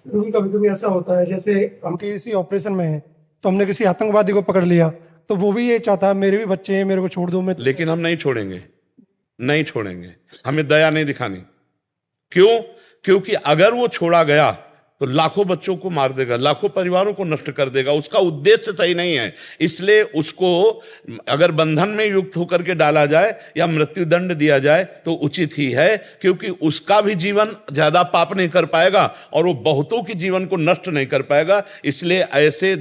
क्योंकि कभी कभी ऐसा होता है, जैसे हम किसी ऑपरेशन में हैं तो हमने किसी आतंकवादी को पकड़ लिया, तो वो भी ये चाहता है मेरे भी बच्चे हैं, मेरे को छोड़ दो। मैं लेकिन हम नहीं छोड़ेंगे, नहीं छोड़ेंगे। हमें दया नहीं दिखानी। क्यों? क्योंकि अगर वो छोड़ा गया तो लाखों बच्चों को मार देगा, लाखों परिवारों को नष्ट कर देगा। उसका उद्देश्य सही नहीं है। इसलिए उसको अगर बंधन में युक्त होकर के डाला जाए या मृत्यु दंड दिया जाए तो उचित ही है, क्योंकि उसका भी जीवन ज्यादा पाप नहीं कर पाएगा और वो बहुतों के जीवन को नष्ट नहीं कर पाएगा। इसलिए ऐसे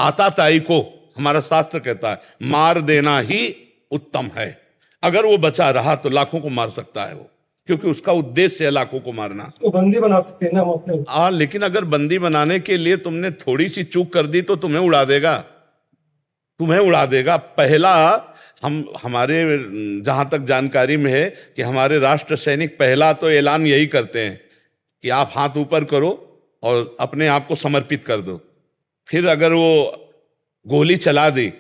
आताताई को हमारा शास्त्र कहता है मार देना ही उत्तम है। अगर वो बचा रहा तो लाखों को मार सकता है वो, क्योंकि उसका उद्देश्य है लाखों को मारना। उसको बंदी बना सकते हैं ना हम अपने। हाँ, लेकिन अगर बंदी बनाने के लिए तुमने थोड़ी सी चूक कर दी तो तुम्हें उड़ा देगा, तुम्हें उड़ा देगा। पहला हमारे जहां तक जानकारी में है कि हमारे राष्ट्र सैनिक पहला तो ऐलान यही करते हैं कि आप हाथ ऊपर करो और अपने आप को समर्पित कर दो। फिर अगर वो गोली चला दी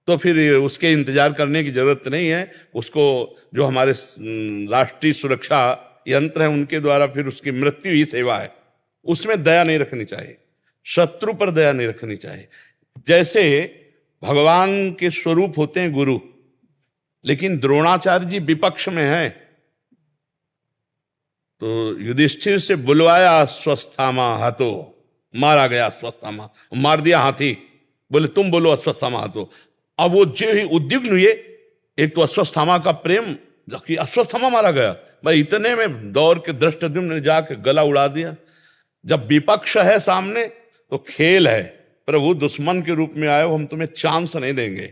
तो फिर उसके इंतजार करने की जरूरत नहीं है। उसको जो हमारे राष्ट्रीय सुरक्षा यंत्र है उनके द्वारा फिर उसकी मृत्यु ही सेवा है। उसमें दया नहीं रखनी चाहिए, शत्रु पर दया नहीं रखनी चाहिए। जैसे भगवान के स्वरूप होते हैं गुरु, लेकिन द्रोणाचार्य जी विपक्ष में हैं, तो युधिष्ठिर से बुलवाया अश्वत्थामा हाथो, मारा गया अश्वत्थामा, मार दिया हाथी। बोले तुम बोलो अश्वत्थामा हाथो। अब वो जो ही उद्विग्न हुए, एक तो अश्वत्थामा का प्रेम कि अश्वत्थामा मारा गया, भाई इतने में दौड़ के धृष्टद्युम्न ने जाके गला उड़ा दिया। जब विपक्ष है सामने तो खेल है, प्रभु दुश्मन के रूप में आए हो, हम तुम्हें चांस नहीं देंगे।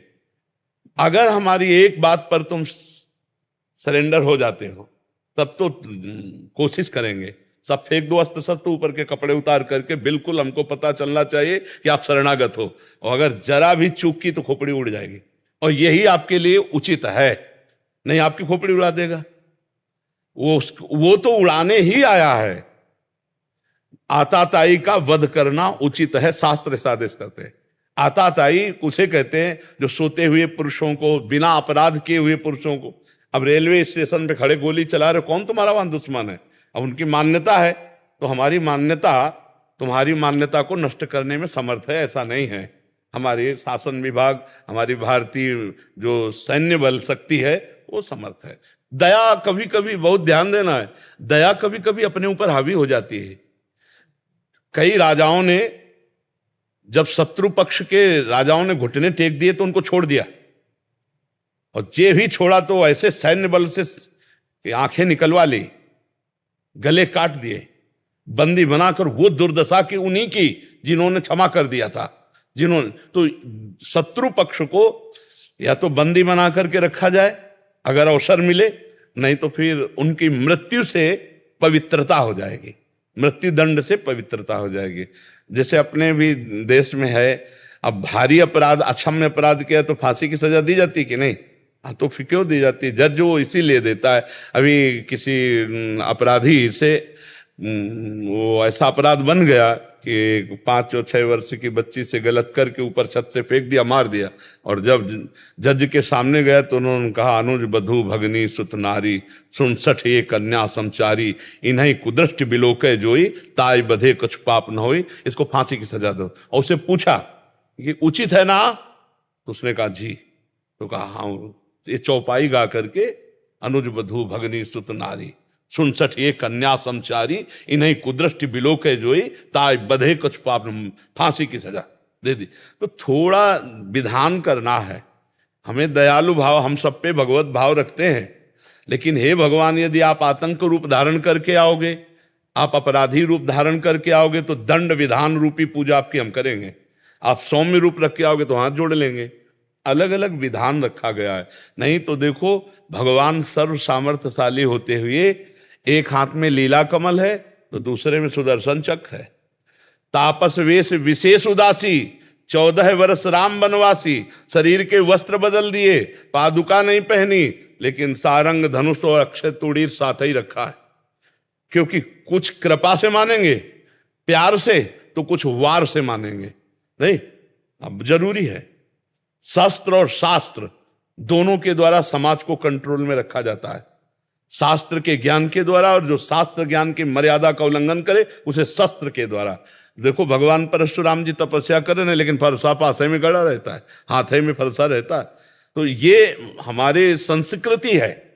अगर हमारी एक बात पर तुम सरेंडर हो जाते हो तब तो कोशिश करेंगे, सब फेंक दो अस्त्र शस्त्र, ऊपर के कपड़े उतार करके, बिल्कुल हमको पता चलना चाहिए कि आप शरणागत हो। और अगर जरा भी चूक की तो खोपड़ी उड़ जाएगी, और यही आपके लिए उचित है। नहीं, आपकी खोपड़ी उड़ा देगा वो तो उड़ाने ही आया है। आताताई का वध करना उचित है, शास्त्र ऐसा आदेश करते हैं। आताताई उसे कहते हैं जो सोते हुए पुरुषों को, बिना अपराध किए हुए पुरुषों को, अब रेलवे स्टेशन पे खड़े गोली चला रहे, कौन तुम्हारा वहां दुश्मन है? अब उनकी मान्यता है तो हमारी मान्यता तुम्हारी मान्यता को नष्ट करने में समर्थ है, ऐसा नहीं है। हमारी शासन विभाग, हमारी भारतीय जो सैन्य बल शक्ति है वो समर्थ है। दया कभी कभी, बहुत ध्यान देना है, दया कभी कभी अपने ऊपर हावी हो जाती है। कई राजाओं ने, जब शत्रु पक्ष के राजाओं ने घुटने टेक दिए तो उनको छोड़ दिया, और जे भी छोड़ा तो ऐसे सैन्य बल से आंखें निकलवा ली, गले काट दिए, बंदी बनाकर। वो दुर्दशा की उन्हीं की जिन्होंने क्षमा कर दिया था, जिन्होंने। तो शत्रु पक्ष को या तो बंदी बना करके रखा जाए अगर अवसर मिले, नहीं तो फिर उनकी मृत्यु से पवित्रता हो जाएगी, मृत्यु दंड से पवित्रता हो जाएगी। जैसे अपने भी देश में है, अब भारी अपराध, अक्षम्य अपराध किया तो फांसी की सजा दी जाती कि नहीं? हाँ, तो फिर क्यों दी जाती है? जज वो इसीलिए देता है। अभी किसी अपराधी से वो ऐसा अपराध बन गया कि 5 और 6 वर्ष की बच्ची से गलत करके ऊपर छत से फेंक दिया, मार दिया। और जब जज के सामने गया तो उन्होंने कहा, अनुज बधू भगनी सुत नारी, 67 ये कन्या समचारी, इन्हीं कुदृष्ट बिलोके जोई, ताई बधे कुछ पाप न होई, इसको फांसी की सजा दो। और उसे पूछा कि उचित है ना? तो उसने कहा जी। तो कहा हाँ, ये चौपाई गा करके, अनुज बधू भगनी सुत नारी, 67 ये कन्या समचारी, इन्हीं कुदृष्टि बिलोके जोई, ताय बधे कुछ पाप, फांसी की सजा दे दी। तो थोड़ा विधान करना है। हमें दयालु भाव, हम सब पे भगवत भाव रखते हैं, लेकिन हे भगवान, यदि आप आतंक रूप धारण करके आओगे, आप अपराधी रूप धारण करके आओगे, तो दंड विधान रूपी पूजा आपकी हम करेंगे। आप सौम्य रूप रख के आओगे तो हाथ जोड़ लेंगे। अलग अलग विधान रखा गया है। नहीं तो देखो, भगवान सर्व सामर्थ्यशाली होते हुए एक हाथ में लीला कमल है तो दूसरे में सुदर्शन चक्र है। तापस वेश विशेष उदासी, 14 वर्ष राम बनवासी, शरीर के वस्त्र बदल दिए, पादुका नहीं पहनी, लेकिन सारंग धनुष और अक्षय तूड़ीर साथ ही रखा है। क्योंकि कुछ कृपा से मानेंगे, प्यार से, तो कुछ वार से मानेंगे। नहीं, अब जरूरी है, शस्त्र और शास्त्र दोनों के द्वारा समाज को कंट्रोल में रखा जाता है। शास्त्र के ज्ञान के द्वारा, और जो शास्त्र ज्ञान की मर्यादा का उल्लंघन करे उसे शस्त्र के द्वारा। देखो भगवान परशुराम जी तपस्या कर रहे हैं, लेकिन फरसा पासे में गड़ा रहता है, हाथे में फरसा रहता है। तो ये हमारे संस्कृति है।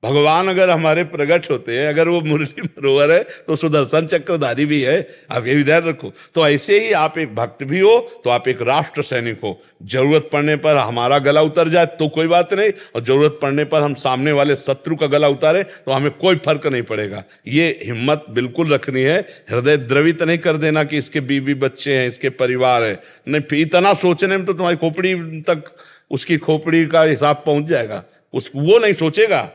भगवान अगर हमारे प्रकट होते हैं, अगर वो मुरली मरोवर है तो सुदर्शन चक्रधारी भी है, आप ये भी ध्यान रखो। तो ऐसे ही आप एक भक्त भी हो तो आप एक राष्ट्र सैनिक हो। जरूरत पड़ने पर हमारा गला उतर जाए तो कोई बात नहीं, और जरूरत पड़ने पर हम सामने वाले शत्रु का गला उतारे तो हमें कोई फर्क नहीं पड़ेगा। ये हिम्मत बिल्कुल रखनी है, हृदय द्रवित नहीं कर देना कि इसके बीवी बच्चे हैं, इसके परिवार है। नहीं, इतना सोचने में तो तुम्हारी खोपड़ी तक, उसकी खोपड़ी का हिसाब पहुंच जाएगा। वो नहीं सोचेगा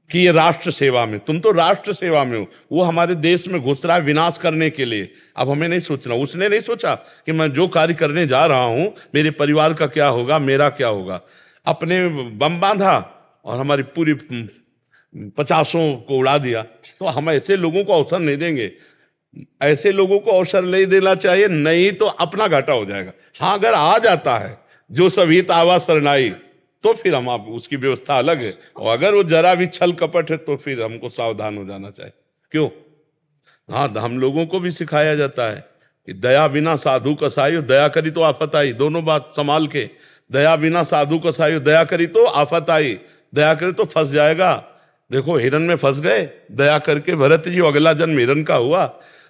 कि ये राष्ट्र सेवा में, तुम तो राष्ट्र सेवा में हो। वो हमारे देश में घुस रहा है विनाश करने के लिए। अब हमें नहीं सोचना। उसने नहीं सोचा कि मैं जो कार्य करने जा रहा हूं मेरे परिवार का क्या होगा, मेरा क्या होगा। अपने बम बांधा और हमारी पूरी 50 को उड़ा दिया। तो हम ऐसे लोगों को अवसर नहीं देंगे। ऐसे लोगों को अवसर नहीं देना चाहिए, नहीं तो अपना घाटा हो जाएगा। हाँ, अगर आ जाता है जो सभी तावा शरणाई, तो फिर हम आप उसकी व्यवस्था अलग है। और अगर वो जरा भी छल कपट है तो फिर हमको सावधान हो जाना चाहिए। क्यों? हाँ, हम लोगों को भी सिखाया जाता है कि दया बिना साधु कसाई, दया करी तो आफत आई। दोनों बात संभाल के। दया बिना साधु कसाई, दया करी तो आफत आई, दया करी तो फंस जाएगा। देखो हिरन में फंस गए, दया करके भरत जी अगला जन्म हिरन का हुआ।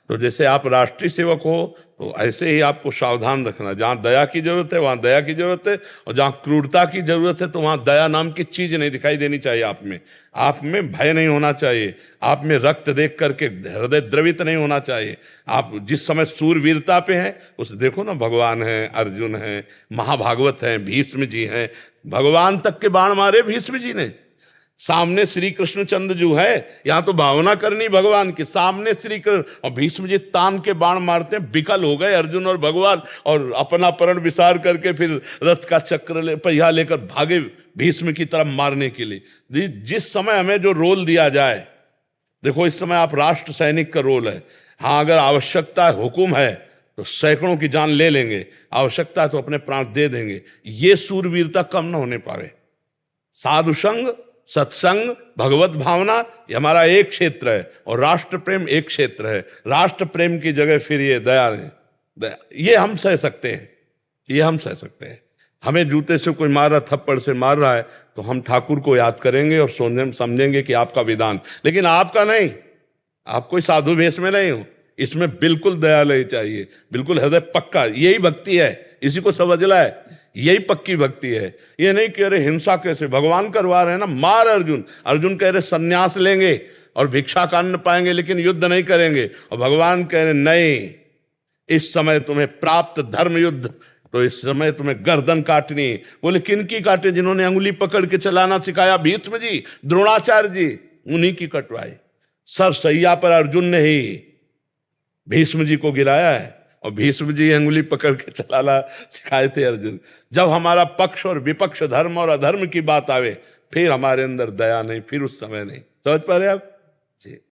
तो जैसे आप राष्ट्रीय सेवक हो तो ऐसे ही आपको सावधान रखना। जहां दया की जरूरत है वहां दया की जरूरत है, और जहां क्रूरता की जरूरत है तो वहां दया नाम की चीज नहीं दिखाई देनी चाहिए आप में। आप में भय नहीं होना चाहिए, आप में रक्त देख करके हृदय द्रवित नहीं होना चाहिए। आप जिस समय सूरवीरता पे हैं उस देखो ना, भगवान है, अर्जुन है, महाभागवत है, भीष्म जी हैं। भगवान तक के बाण मारे भीष्म जी ने। सामने श्री कृष्ण चंद्र जो है, यहां तो भावना करनी भगवान की, सामने श्री कृष्ण, और भीष्म जी तान के बाण मारते हैं। विकल हो गए अर्जुन और भगवान, और अपना प्रण विसार करके फिर रथ का चक्र पहिया लेकर भागे भीष्म की तरफ मारने के लिए। जिस समय हमें जो रोल दिया जाए, देखो इस समय आप राष्ट्र सैनिक का रोल है। हाँ, अगर आवश्यकता है, हुकुम है तो सैकड़ों की जान ले लेंगे, आवश्यकता है तो अपने प्राण दे देंगे। ये सूरवीरता कम न होने पावे। साधु संग, सत्संग, भगवत भावना, ये हमारा एक क्षेत्र है, और राष्ट्र प्रेम एक क्षेत्र है। राष्ट्र प्रेम की जगह फिर ये दया है, ये हम सह सकते हैं, ये हम सह सकते हैं। हमें जूते से कोई मार रहा, थप्पड़ से मार रहा है तो हम ठाकुर को याद करेंगे और समझेंगे कि आपका विधान, लेकिन आपका नहीं। आप कोई साधु वेश में नहीं हो। इसमें बिल्कुल दयालय चाहिए, बिल्कुल हृदय पक्का। यही भक्ति है, इसी को समझना है। यही पक्की भक्ति है। ये नहीं कह रहे हिंसा कैसे, भगवान करवा रहे हैं ना, मार अर्जुन। अर्जुन कह रहे सन्यास लेंगे और भिक्षा का अन्न पाएंगे लेकिन युद्ध नहीं करेंगे, और भगवान कह रहे नहीं, इस समय तुम्हें प्राप्त धर्म युद्ध, तो इस समय तुम्हें गर्दन काटनी। बोले किनकी काटे? जिन्होंने अंगुली पकड़ के चलाना सिखाया, भीष्म जी, द्रोणाचार्य जी, उन्हीं की कटवाई। सर सैया पर अर्जुन ने ही भीष्म जी को गिराया है, और भीष्म जी अंगुली पकड़ के चलाना सिखाए थे अर्जुन। जब हमारा पक्ष और विपक्ष, धर्म और अधर्म की बात आवे, फिर हमारे अंदर दया नहीं, फिर उस समय नहीं। समझ पा रहे आप जी?